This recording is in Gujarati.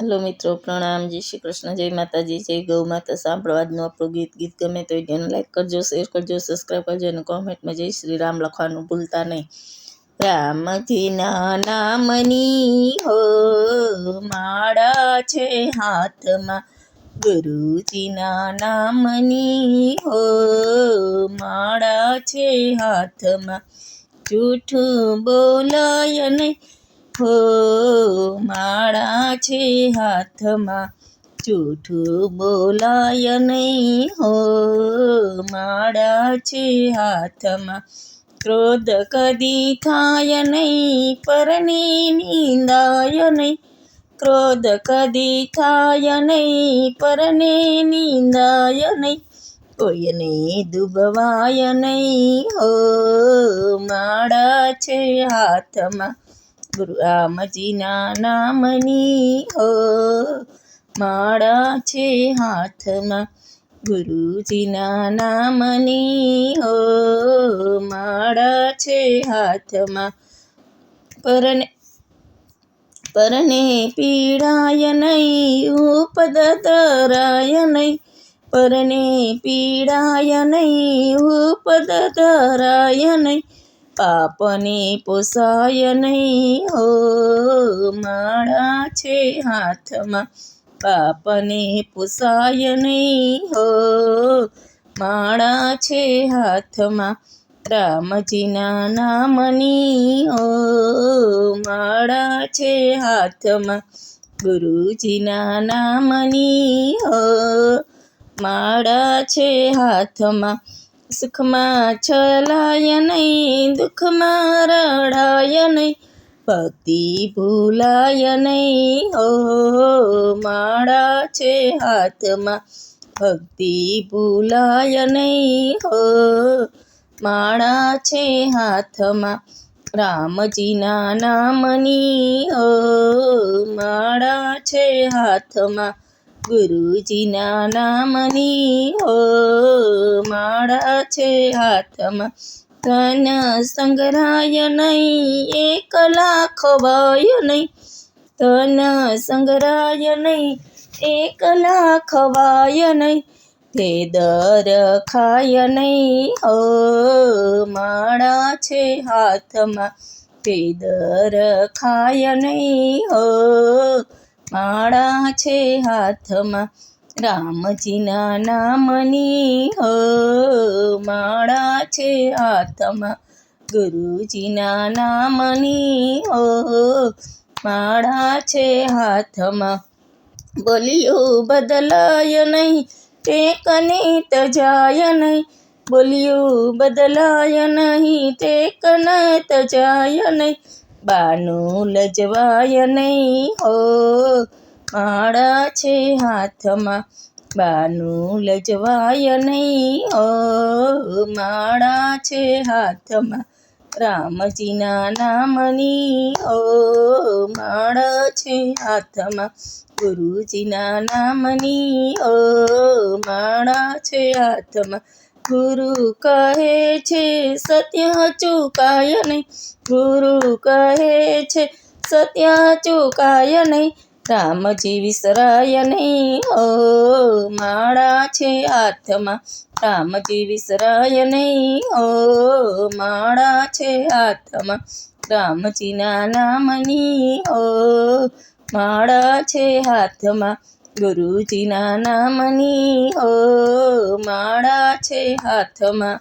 હલો મિત્રો, પ્રણામ, જય શ્રી કૃષ્ણ, જય માતાજી, જય ગૌ માતા. સાંભળવા આજનું આપણું ગીત ગમે તો વિડીયોને લાઈક કરજો, શેર કરજો, સબસ્ક્રાઈબ કરજો અને કોમેન્ટમાં જય શ્રી રામ લખવાનું ભૂલતા નહીં. રામજીના નામની હો માળા છે હાથમાં, ગુરુજીના નામની હો માળા છે હાથમાં, જૂઠું બોલાય નહીં હો માળા છે હાથમાં, જૂઠું બોલાય નહીં હો માળા છે હાથમાં, ક્રોધ કદી થાય નહીં પરની નિંદાય નહીં, ક્રોધ કદી થાય નહીં પરને નિંદાય નહીં, કોઈને દુબવાય નહીં હો માળા છે હાથમાં, ગુરુ રામજીના નામની હો માળા છે હાથમાં, ગુરુજીના નામની હો માળા છે હાથમાં, પરને પીડાય નહીં ઉપદ ધરાય નહીં, પરને પીડાય નહીં ઉપદ ધરાય નહીં, પાપને પોસાય નહીં હો માળા છે હાથમાં, પાપને પોસાય નહીં હો માળા છે હાથમાં, રામજીના નામની હો માળા છે હાથમાં, ગુરુજીના નામની હો માળા છે હાથમાં, સુખમાં છલાય નહીં દુઃખમાં રડાય નહીં, ભક્તિ ભૂલાય નહીં હો માળા છે હાથમાં, ભક્તિ ભૂલાય નહીં હો માળા છે હાથમાં, રામજીના નામની હો માળા છે હાથમાં, ગુરુજીના નામની હો માળા છે હાથમાં, ધન સંગ્રહાય નહીં એકલા ખવાય નહીં, ધન સંગ્રહાય નહીં એકલા ખવાય નહીં, ભેદર ખાય નહીં હો માળા છે હાથમાં, ભેદર ખાય નહીં હો માળા છે હાથમાં, રામજીના નામની હો માળા છે હાથમાં, ગુરુજીના નામની હો માળા છે હાથમાં, બોલ્યું બદલાય નહીં ટેકને તજાય નહીં, બોલ્યું બદલાય નહીં ટેકને તજાય નહીં, બાનું લજવાય નહીં હો માળા છે હાથમાં, બાનું લજવાય નહીં હો માળા છે હાથમાં, રામજીના નામની હો માળા છે હાથમાં, ગુરુજીના નામની હો માળા છે હાથમાં, ગુરુ કહે છે સત્ય ચૂકાય નહીં, ગુરુ કહે છે સત્ય ચૂકાય નહીં, રામજી વિસરાય નહીં હો માળા છે હાથમાં, રામજી વિસરાય નહીં હો માળા છે હાથમાં, રામજીના નામની હો માળા છે હાથમાં, ગુરુજીના નામની હો માળા છે હાથમાં.